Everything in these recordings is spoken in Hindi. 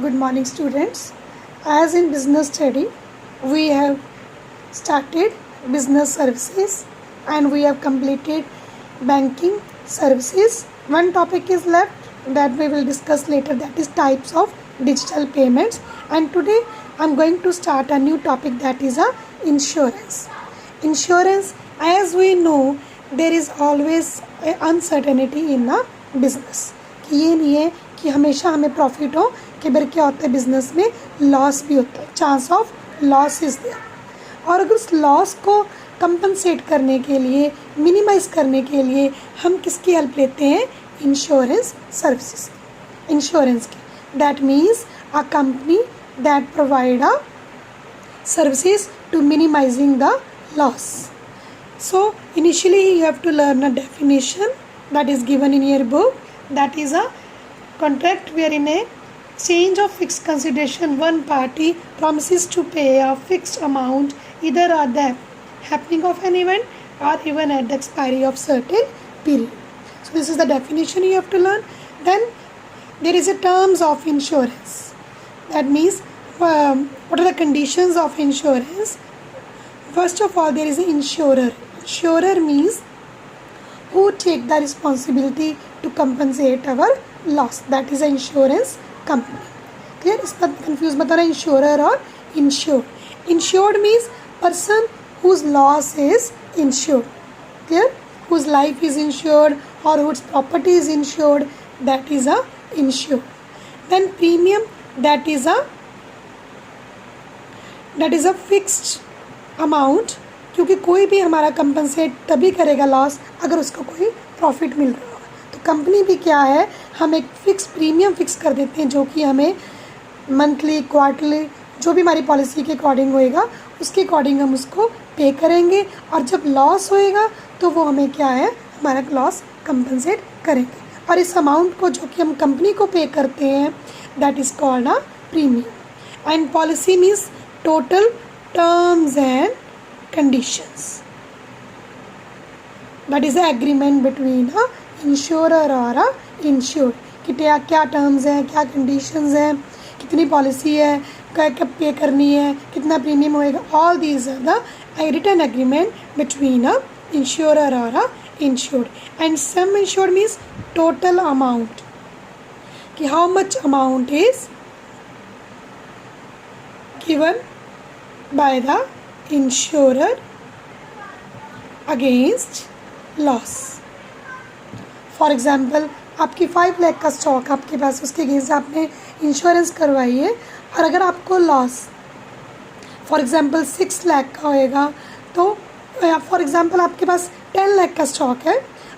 Good morning, students. As in business study, we have started business services and we have completed banking services. One topic is left that we will discuss later, that is types of digital payments. And today I am going to start a new topic, that is insurance. Insurance, as we know, there is always uncertainty in a business. कि ये नहीं है कि हमेशा हमें प्रॉफिट हो, कई बार क्या होता है बिजनेस में लॉस भी होता है, chance of loss is there. और अगर उस लॉस को कंपनसेट करने के लिए, मिनिमाइज करने के लिए हम किसकी हेल्प लेते हैं? इंश्योरेंस सर्विसेज, इंश्योरेंस की। That means a company that provide a services to minimizing the loss. So initially you have to learn a definition that is given in your book, that is a contract wherein a exchange of fixed consideration one party promises to pay a fixed amount either at the happening of an event or even at the expiry of certain period. So this is the definition you have to learn. Then there is a terms of insurance. That means what are the conditions of insurance? First of all, there is an insurer. Insurer means who take the responsibility to compensate our loss. That is an insurance company. Clear? इस पर confuse मत होना insurer और insured. Insured means person whose loss is insured. Clear? Whose life is insured or whose property is insured. That is a insured. Then premium, that is a fixed amount, क्योंकि कोई भी हमारा कंपनसेट तभी करेगा लॉस अगर उसको कोई प्रॉफिट मिल रहा होगा। तो कंपनी भी क्या है, हम एक फिक्स प्रीमियम फिक्स कर देते हैं जो कि हमें मंथली, क्वार्टरली, जो भी हमारी पॉलिसी के अकॉर्डिंग होएगा उसके अकॉर्डिंग हम उसको पे करेंगे, और जब लॉस होएगा तो वो हमें क्या है, हमारा लॉस कंपनसेट करेंगे। और इस अमाउंट को जो कि हम कंपनी को पे करते हैं, that is called a premium. And policy means total terms and conditions. That is the agreement between a insurer or a insured. कि क्या टर्म्स हैं, क्या कंडीशंस हैं, कितनी पॉलिसी है, कब पे करनी है, कितना प्रीमियम होएगा. All these are the written agreement between a insurer or a insured. And sum insured means total amount, कि how much amount is given by the insurer against loss. For example, आपकी 5 लाख का स्टॉक आपके पास, उसके अगेंस्ट आपने इंश्योरेंस करवाई है, और अगर आपको लॉस फॉर एग्जांपल 6 लाख का होएगा, तो फॉर एग्जांपल आपके पास 10 लाख का स्टॉक है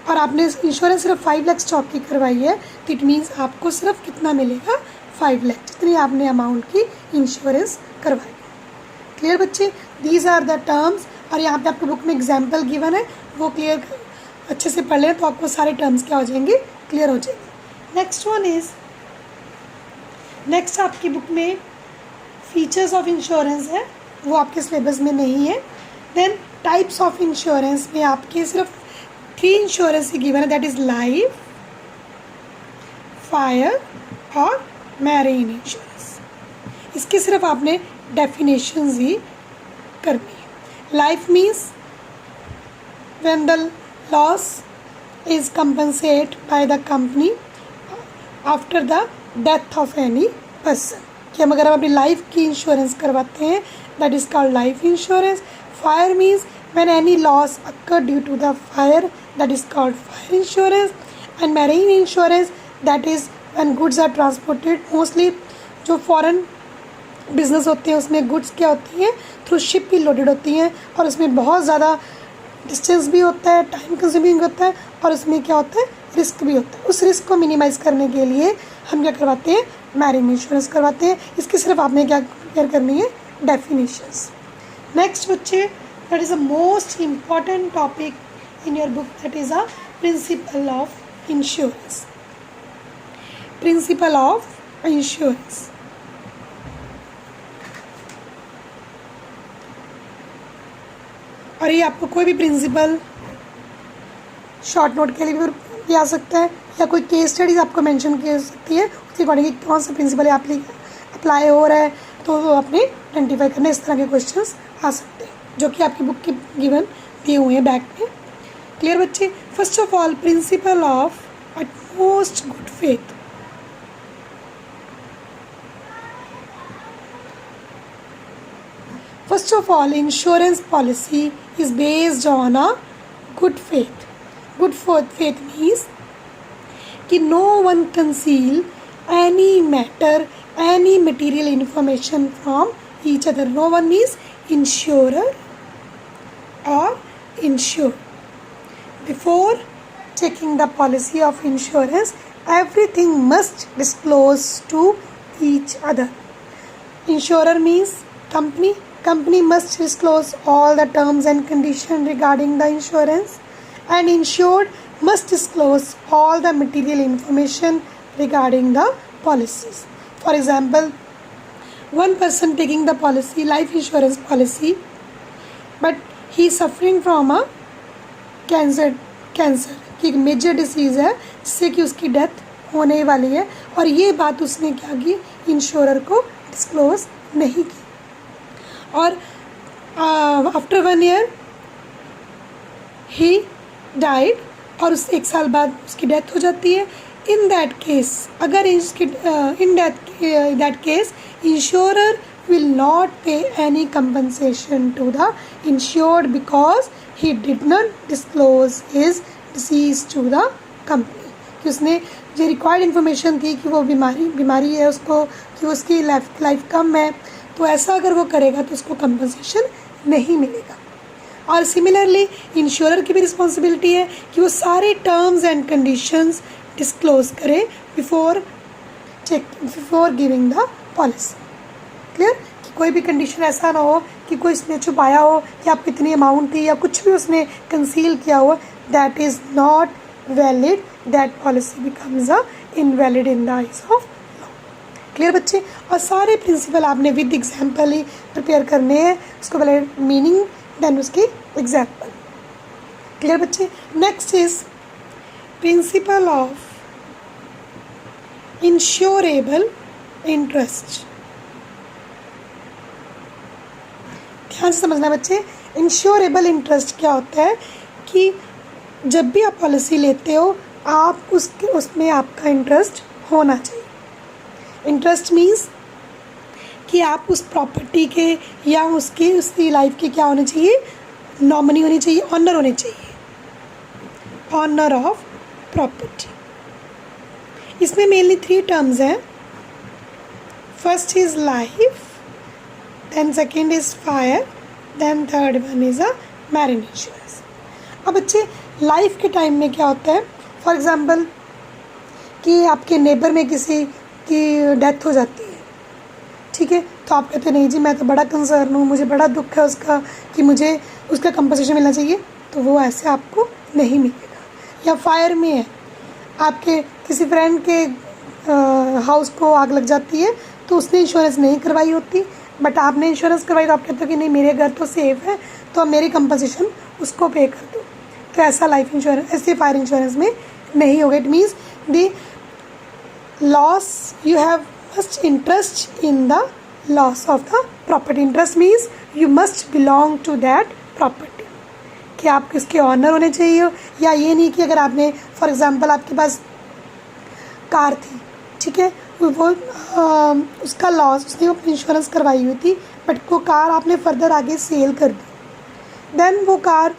और आपने इंश्योरेंस सिर्फ 5 लाख स्टॉक की करवाई है, तो इट मीन्स आपको सिर्फ कितना मिलेगा, 5 लाख, जितनी आपने अमाउंट की इंश्योरेंस करवाई। क्लियर बच्चे? These are the terms. और यहाँ पे आपको बुक में एग्जाम्पल गिवन है, वो क्लियर अच्छे से पढ़ लें तो आपको सारे टर्म्स क्या हो जाएंगे, क्लियर हो जाएंगे। नेक्स्ट वन इज, नेक्स्ट आपकी बुक में फीचर्स ऑफ इंश्योरेंस है, वो आपके सिलेबस में नहीं है। देन टाइप्स ऑफ इंश्योरेंस में आपके सिर्फ 3 इंश्योरेंस ही गिवन है, दैट इज़ लाइफ, फायर और मैरीन इंश्योरेंस। इसकी सिर्फ आपने डेफिनेशंस ही करनी है। Life means when the loss is compensate by the company after the death of any person, कि हम अगर हम अपनी लाइफ की इंश्योरेंस करवाते हैं, that is called life insurance. Fire means when any loss occur due to the fire, that is called fire insurance. And marine insurance, that is when goods are transported, mostly जो फॉरेन बिज़नेस होते हैं उसमें गुड्स क्या होती हैं, थ्रू शिप भी लोडेड होती हैं, और उसमें बहुत ज़्यादा डिस्टेंस भी होता है, टाइम कंज्यूमिंग होता है, और उसमें क्या होता है, रिस्क भी होता है। उस रिस्क को मिनिमाइज़ करने के लिए हम क्या करवाते हैं, मैरीन इंश्योरेंस करवाते हैं। इसकी सिर्फ आपने क्या क्लियर करनी है, डेफिनेशंस। नेक्स्ट बच्चे, that is a most important topic in your book, that is a principle of insurance. Principle of insurance, और ये आपको कोई भी प्रिंसिपल शॉर्ट नोट के लिए भी आ सकता है, या कोई केस स्टडीज आपको मेंशन की सकती है, उसके अकॉर्डिंग कौन सा प्रिंसिपल है आप अप्लाई हो रहा है तो वो अपने आइडेंटिफाई करने, इस तरह के क्वेश्चंस आ सकते हैं जो कि आपकी बुक के गिवन दिए हुए हैं बैक में। क्लियर बच्चे? First of all, principle of utmost good faith. First of all, insurance policy is based on a good faith. Good faith means कि no one conceal any matter, any material information from each other. No one means insurer or insured. Before taking the policy of insurance, everything must disclose to each other. Insurer means company. Company must disclose all the terms and conditions regarding the insurance, and insured must disclose all the material information regarding the policies. For example, one person taking the policy, life insurance policy, but he is suffering from a cancer की एक मेजर डिसीज़ है जिससे कि उसकी डेथ होने वाली है, और ये बात उसने क्या की, इंश्योरर को डिस्क्लोज नहीं की, और आफ्टर 1 year ही डाइड, और उस 1 साल बाद उसकी डेथ हो जाती है। इन दैट केस, अगर in that case insurer will not pay any compensation to the insured because he did not disclose his disease to the company. कि उसने जो रिक्वायर्ड इन्फॉर्मेशन थी कि वो बीमारी है उसको, कि उसकी लाइफ कम है, तो ऐसा अगर वो करेगा तो उसको कंपनसेशन नहीं मिलेगा। और सिमिलरली इंश्योरर की भी रिस्पॉन्सिबिलिटी है कि वो सारे टर्म्स एंड कंडीशंस डिस्क्लोज करे before giving the policy. Clear? कि कोई भी कंडीशन ऐसा ना हो कि कोई इसने छुपाया हो कि आप कितनी अमाउंट थी या कुछ भी उसने कंसील किया हो, that is not valid, that policy becomes a invalid in the eyes of law. Clear बच्चे? और सारे प्रिंसिपल आपने विद एग्जाम्पल ही प्रिपेयर करने हैं, उसको पहले मीनिंग देन उसकी एग्जाम्पल। क्लियर बच्चे? Next is principle of insurable interest. ध्यान से समझना बच्चे, इंश्योरेबल इंटरेस्ट क्या होता है कि जब भी आप पॉलिसी लेते हो आप उसमें आपका इंटरेस्ट होना चाहिए। इंटरेस्ट मीन्स कि आप उस प्रॉपर्टी के या उसकी लाइफ के क्या होने चाहिए, नॉमिनी होनी चाहिए, ऑनर होने चाहिए, ऑनर ऑफ प्रॉपर्टी। इसमें मेनली 3 टर्म्स हैं। First is life, then second is fire, then third one is a marine insurance. अब बच्चे लाइफ के टाइम में क्या होता है, फॉर एग्ज़ाम्पल कि आपके नेबर में किसी की डेथ हो जाती है, ठीक है, तो आप कहते हैं नहीं जी मैं तो बड़ा कंसर्न हूँ, मुझे बड़ा दुख है उसका, कि मुझे उसका कंपनसेशन मिलना चाहिए, तो वो ऐसे आपको नहीं मिलेगा। या फायर में है, आपके किसी फ्रेंड के हाउस को आग लग जाती है तो उसने इंश्योरेंस नहीं करवाई होती, बट आपने इंश्योरेंस करवाई तो आप कहते हो कि नहीं मेरे घर तो सेफ है तो अब मेरी कंपनसेशन उसको पे कर दो, तो ऐसा लाइफ इंश्योरेंस, ऐसे फायर इंश्योरेंस में नहीं होगा। It means the loss you have must interest in the loss of the property. Interest means you must belong to that property, कि आप किसके ऑनर होने चाहिए, या ये नहीं कि अगर आपने फॉर एग्ज़ाम्पल आपके पास कार थी, ठीक है, वो उसका लॉस, उसने अपनी इंश्योरेंस करवाई हुई थी, बट वो कार आपने फर्दर आगे सेल कर दी, देन वो कार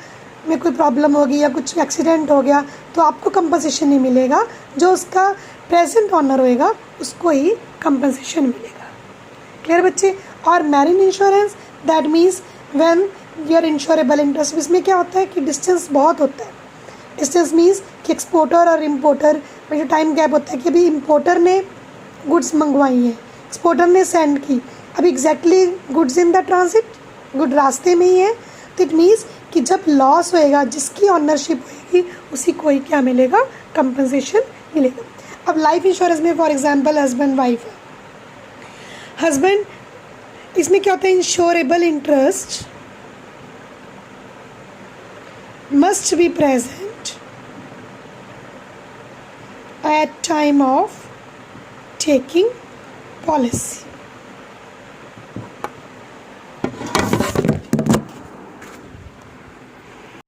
में कोई प्रॉब्लम होगी या कुछ एक्सीडेंट हो गया तो आपको कंपनसेशन नहीं मिलेगा, जो उसका प्रेजेंट ऑनर होएगा उसको ही कंपनसेशन मिलेगा। क्लियर बच्चे? और marine insurance that means when your insurable interest, इसमें क्या होता है कि डिस्टेंस बहुत होता है। डिस्टेंस मीन्स कि एक्सपोर्टर और इम्पोर्टर में जो टाइम गैप होता है कि अभी इम्पोर्टर ने गुड्स मंगवाई हैं, एक्सपोर्टर ने सेंड की, अभी exactly goods in the transit, good रास्ते में ही है, तो इट मीन्स कि जब लॉस होएगा जिसकी ऑनरशिप होएगी उसी को ही क्या मिलेगा, कंपनसेशन मिलेगा। अब लाइफ इंश्योरेंस में फॉर एग्जांपल हस्बैंड वाइफ है, हस्बैंड, इसमें क्या होता है, insurable interest must be present at time of taking policy.